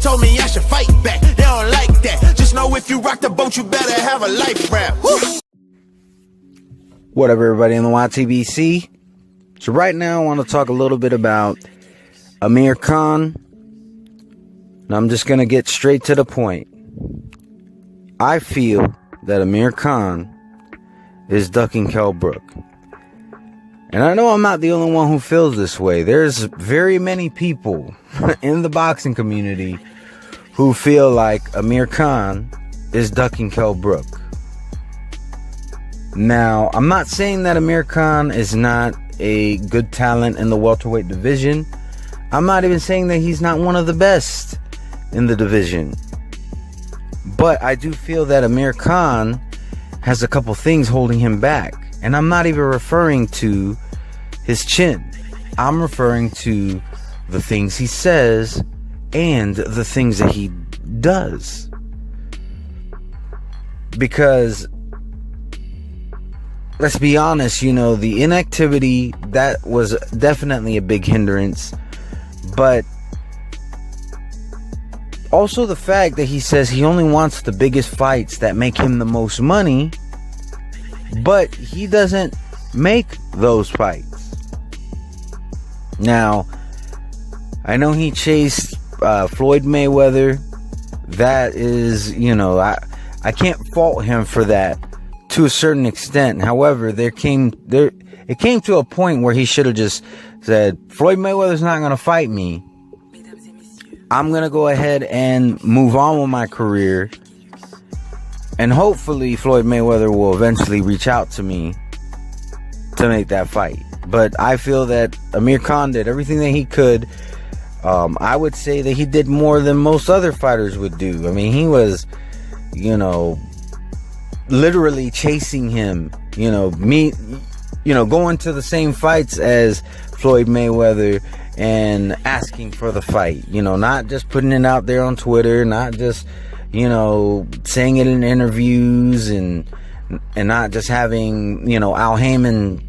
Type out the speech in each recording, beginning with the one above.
told me I should fight back. They don't like that. Just know if you rock the boat, you better have a life raft. Woo! What up, everybody in the YTBC? So right now I want to talk a little bit about Amir Khan. And I'm just going to get straight to the point. I feel that Amir Khan is ducking Kell Brook. And I know I'm not the only one who feels this way. There's very many people in the boxing community who feel like Amir Khan is ducking Kell Brook. Now, I'm not saying that Amir Khan is not a good talent in the welterweight division. I'm not even saying that he's not one of the best in the division. But I do feel that Amir Khan has a couple things holding him back. And I'm not even referring to his chin. I'm referring to the things he says and the things that he does. Because, let's be honest, the inactivity, that was definitely a big hindrance. But also the fact that he says he only wants the biggest fights that make him the most money, but he doesn't make those fights. Now, I know he chased Floyd Mayweather. That is, I can't fault him for that to a certain extent. However, it came to a point where he should have just said, Floyd Mayweather's not going to fight me. I'm going to go ahead and move on with my career. And hopefully Floyd Mayweather will eventually reach out to me to make that fight. But I feel that Amir Khan did everything that he could. I would say that he did more than most other fighters would do. I mean, he was, literally chasing him, going to the same fights as Floyd Mayweather and asking for the fight, not just putting it out there on Twitter, not just, saying it in interviews and not just having, Al Heyman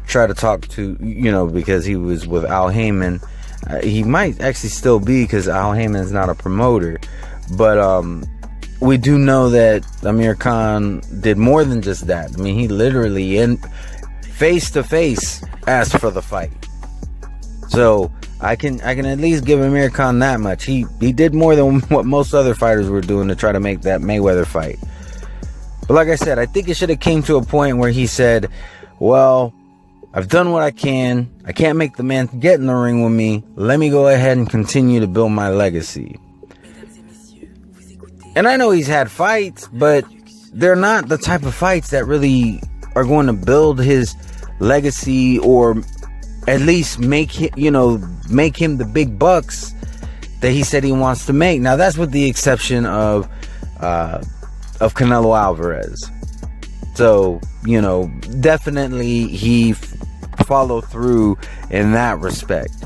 try to talk to, because he was with Al Heyman. He might actually still be, because Al Heyman's not a promoter. But we do know that Amir Khan did more than just that. I mean, he literally, face to face, asked for the fight. So I can at least give Amir Khan that much. He did more than what most other fighters were doing to try to make that Mayweather fight. But like I said, I think it should have came to a point where he said, well, I've done what I can. I can't make the man get in the ring with me. Let me go ahead and continue to build my legacy. And I know he's had fights, but they're not the type of fights that really are going to build his legacy, or at least make him the big bucks that he said he wants to make. Now, that's with the exception of Canelo Alvarez. So, definitely he followed through in that respect.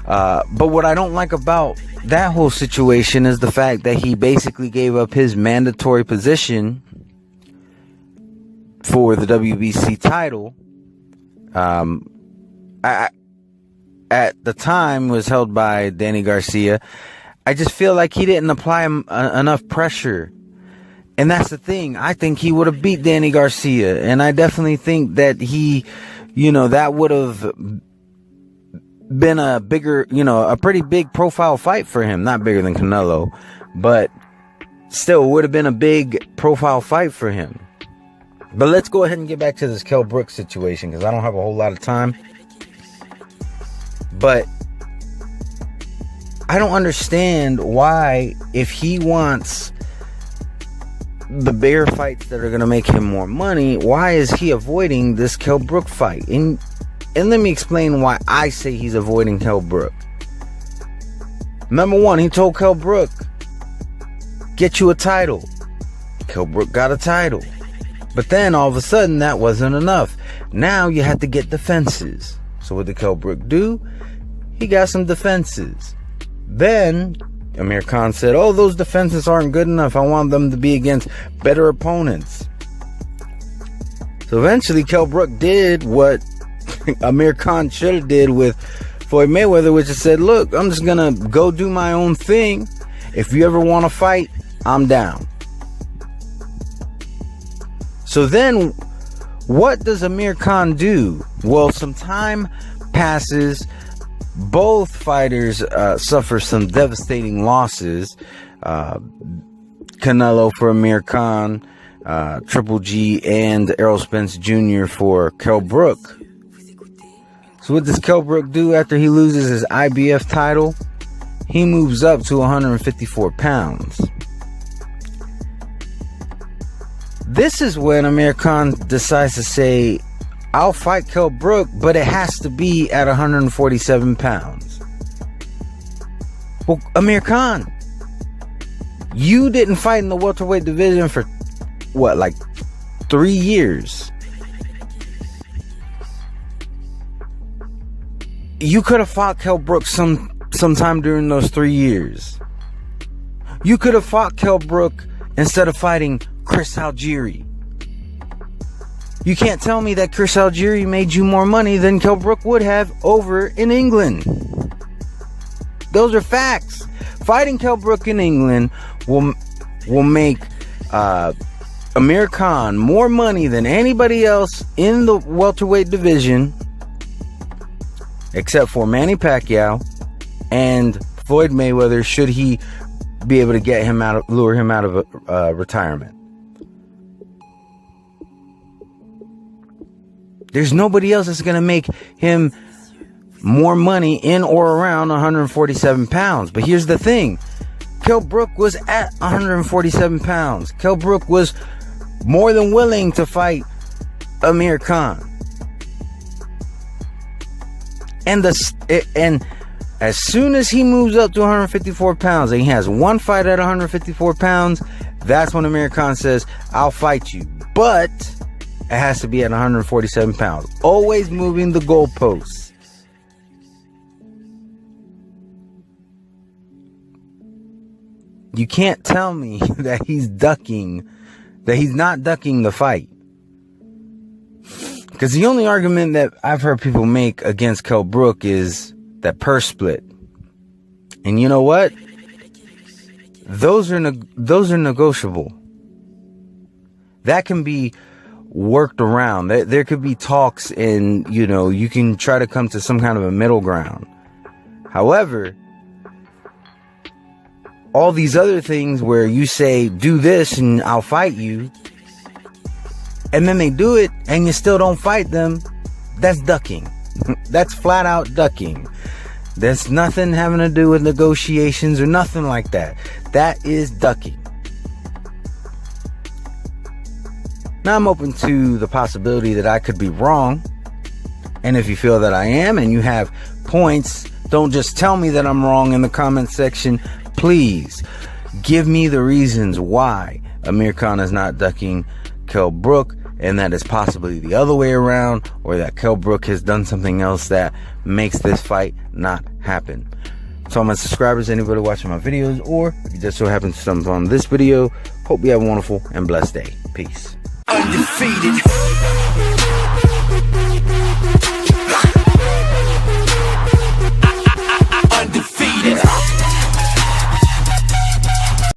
But what I don't like about that whole situation is the fact that he basically gave up his mandatory position for the WBC title. At the time was held by Danny Garcia. I just feel like he didn't apply enough pressure. And that's the thing. I think he would have beat Danny Garcia. And I definitely think that he, that would have been a bigger, a pretty big profile fight for him. Not bigger than Canelo, but still would have been a big profile fight for him. But let's go ahead and get back to this Kell Brook situation, because I don't have a whole lot of time. But I don't understand why, if he wants the bigger fights that are going to make him more money, why is he avoiding this Kell Brook fight? And let me explain why I say he's avoiding Kell Brook. Number one, he told Kell Brook, get you a title. Kell Brook got a title. But then all of a sudden that wasn't enough. Now you had to get defenses. So what did Kell Brook do? He got some defenses. Then Amir Khan said, oh, those defenses aren't good enough. I want them to be against better opponents. So eventually Kell Brook did what Amir Khan should have did with Floyd Mayweather, which is said, look, I'm just gonna go do my own thing, If you ever want to fight, I'm down. So then, what does Amir Khan do? Well, some time passes. Both fighters suffer some devastating losses. Canelo for Amir Khan, Triple G and Errol Spence Jr. for Kell Brook. So what does Kell Brook do after he loses his IBF title? He moves up to 154 pounds. This is when Amir Khan decides to say, I'll fight Kell Brook, but it has to be at 147 pounds. Well, Amir Khan, you didn't fight in the welterweight division for, what, like 3 years? You could have fought Kell Brook sometime during those 3 years. You could have fought Kell Brook instead of fighting Chris Algieri. You can't tell me that Chris Algieri made you more money than Kell Brook would have over in England. Those are facts. Fighting Kell Brook in England will make Amir Khan more money than anybody else in the welterweight division, except for Manny Pacquiao and Floyd Mayweather, should he be able to get him lure him out of retirement. There's nobody else that's going to make him more money in or around 147 pounds. But here's the thing. Kell Brook was at 147 pounds. Kell Brook was more than willing to fight Amir Khan. And as soon as he moves up to 154 pounds and he has one fight at 154 pounds, that's when Amir Khan says, I'll fight you. But it has to be at 147 pounds. Always moving the goalposts. You can't tell me that he's not ducking the fight. Because the only argument that I've heard people make against Kell Brook is that purse split. And you know what? Those are negotiable. That can be worked around. There could be talks and, you can try to come to some kind of a middle ground. However, all these other things where you say, do this and I'll fight you, and then they do it and you still don't fight them, that's ducking. That's flat out ducking. There's nothing having to do with negotiations or nothing like that. That is ducking. Now I'm open to the possibility that I could be wrong. And if you feel that I am and you have points, don't just tell me that I'm wrong in the comment section. Please give me the reasons why Amir Khan is not ducking Kell Brook, and that is possibly the other way around, or that Kell Brook has done something else that makes this fight not happen. So, my subscribers, anybody watching my videos, or if you just so happen to stumble on this video, hope you have a wonderful and blessed day. Peace. Undefeated.